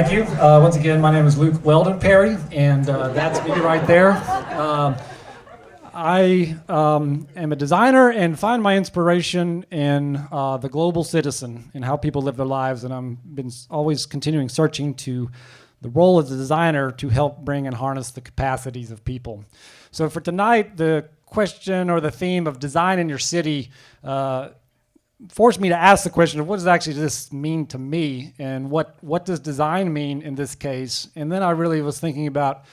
Thank you. Once again, my name is Luke Weldon Perry, and that's me right there. I am a designer and find my inspiration in the global citizen and how people live their lives, and I've been always continuing searching to the role as a designer to help bring and harness the capacities of people. So for tonight, the question or the theme of design in your city forced me to ask the question of what does actually this mean to me, and what does design mean in this case? And then I really was thinking about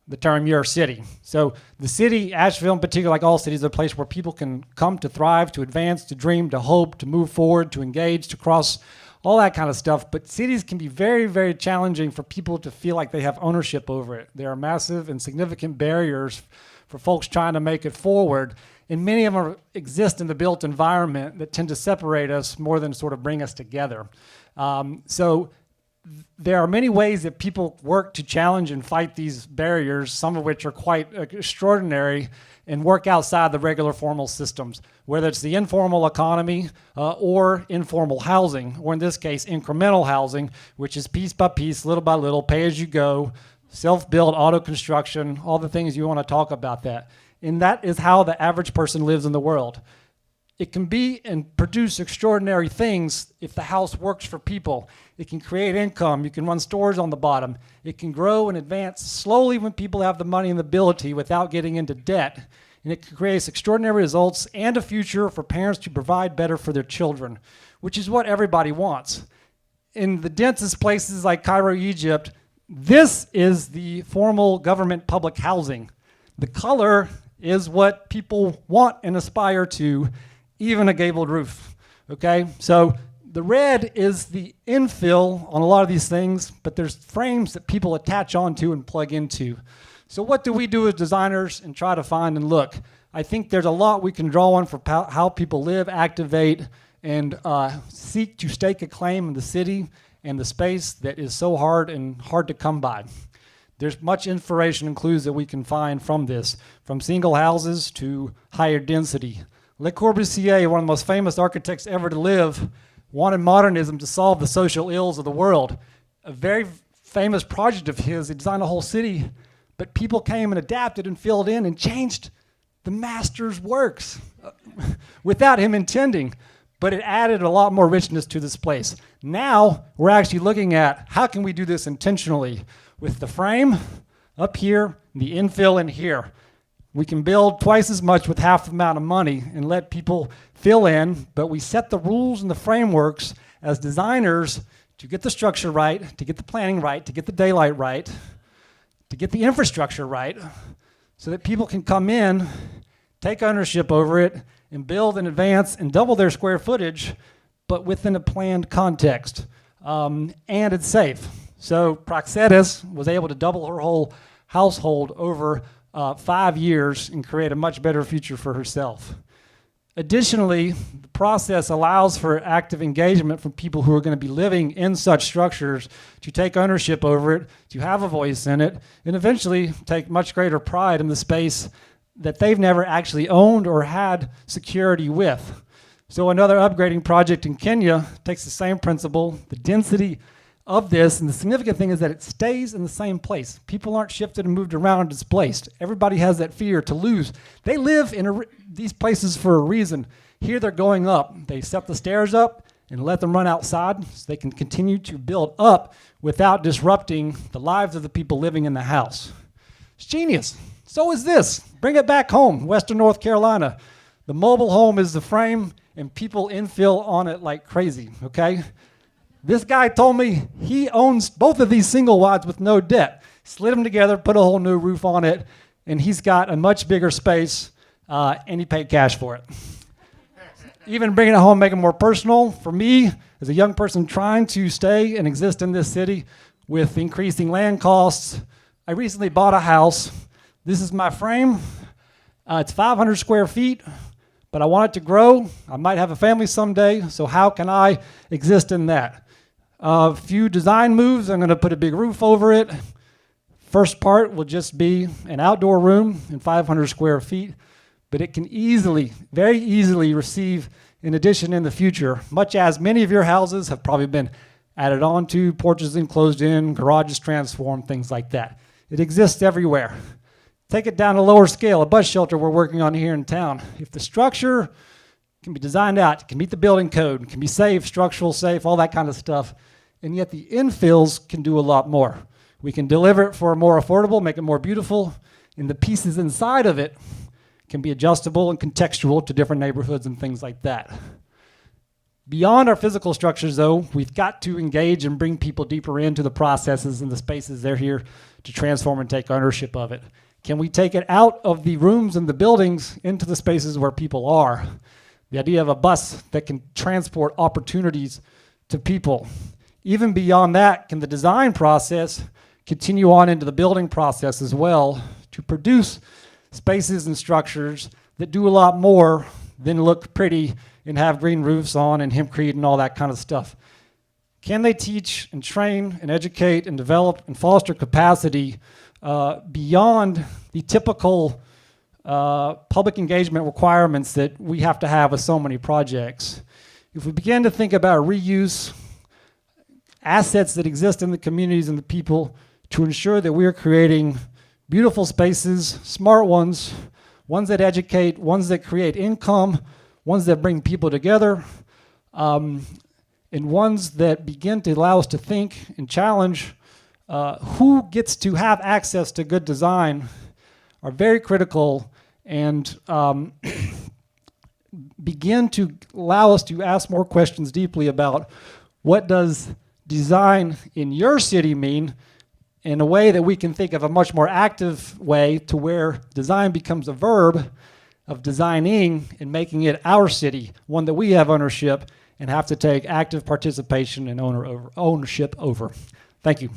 the term your city. So the city, Asheville in particular, like all cities, is a place where people can come to thrive, to advance, to dream, to hope, to move forward, to engage, to cross, all that kind of stuff. But cities can be very, very challenging for people to feel like they have ownership over it. There are massive and significant barriers for folks trying to make it forward. And many of them exist in the built environment that tend to separate us more than sort of bring us together. So there are many ways that people work to challenge and fight these barriers, some of which are quite extraordinary, and work outside the regular formal systems, whether it's the informal economy or informal housing, or in this case, incremental housing, which is piece by piece, little by little, pay as you go, self-build, auto construction, all the things you want to talk about that. And that is how the average person lives in the world. It can be and produce extraordinary things if the house works for people. It can create income. You can run stores on the bottom. It can grow and advance slowly when people have the money and the ability without getting into debt. And it can create extraordinary results and a future for parents to provide better for their children, which is what everybody wants. In the densest places like Cairo, Egypt, this is the formal government public housing. The color is what people want and aspire to, even a gabled roof, okay? So the red is the infill on a lot of these things, but there's frames that people attach onto and plug into. So what do we do as designers and try to find and look? I think there's a lot we can draw on for how people live, activate, and seek to stake a claim in the city and the space that is so hard to come by. There's much inspiration and clues that we can find from this, from single houses to higher density. Le Corbusier, one of the most famous architects ever to live, wanted modernism to solve the social ills of the world. A very famous project of his, he designed a whole city, but people came and adapted and filled in and changed the master's works without him intending. But it added a lot more richness to this place. Now we're actually looking at how can we do this intentionally with the frame up here, the infill in here. We can build twice as much with half the amount of money and let people fill in, but we set the rules and the frameworks as designers to get the structure right, to get the planning right, to get the daylight right, to get the infrastructure right, so that people can come in, take ownership over it, and build and advance and double their square footage, but within a planned context. And it's safe. So Praxedis was able to double her whole household over 5 years and create a much better future for herself. Additionally, the process allows for active engagement from people who are going to be living in such structures to take ownership over it, to have a voice in it, and eventually take much greater pride in the space that they've never actually owned or had security with. So another upgrading project in Kenya takes the same principle, the density of this, and the significant thing is that it stays in the same place. People aren't shifted and moved around and displaced. Everybody has that fear to lose. They live in these places for a reason. Here they're going up. They set the stairs up and let them run outside so they can continue to build up without disrupting the lives of the people living in the house. It's genius. So is this. Bring it back home, Western North Carolina. The mobile home is the frame and people infill on it like crazy, okay? This guy told me he owns both of these single wides with no debt. Slid them together, put a whole new roof on it, and he's got a much bigger space, and he paid cash for it. Even bringing it home, making it more personal. For me, as a young person trying to stay and exist in this city with increasing land costs, I recently bought a house. This is my frame. It's 500 square feet, but I want it to grow. I might have a family someday, so how can I exist in that? A few design moves. I'm going to put a big roof over it. First part will just be an outdoor room in 500 square feet, but it can easily, very easily receive an addition in the future, much as many of your houses have probably been added onto, porches enclosed in, garages transformed, things like that. It exists everywhere. Take it down to a lower scale, a bus shelter we're working on here in town. If the structure can be designed out, can meet the building code, can be safe, structural safe, all that kind of stuff, and yet the infills can do a lot more. We can deliver it for more affordable, make it more beautiful, and the pieces inside of it can be adjustable and contextual to different neighborhoods and things like that. Beyond our physical structures, though, we've got to engage and bring people deeper into the processes and the spaces they're here to transform and take ownership of it. Can we take it out of the rooms and the buildings into the spaces where people are? The idea of a bus that can transport opportunities to people. Even beyond that, can the design process continue on into the building process as well to produce spaces and structures that do a lot more than look pretty and have green roofs on and hempcrete and all that kind of stuff? Can they teach and train and educate and develop and foster capacity beyond the typical public engagement requirements that we have to have with so many projects? If we begin to think about reuse, assets that exist in the communities and the people to ensure that we are creating beautiful spaces, smart ones, ones that educate, ones that create income, ones that bring people together, and ones that begin to allow us to think and challenge who gets to have access to good design, are very critical and begin to allow us to ask more questions deeply about what does design in your city mean, in a way that we can think of a much more active way to where design becomes a verb of designing and making it our city, one that we have ownership and have to take active participation and ownership over. Thank you.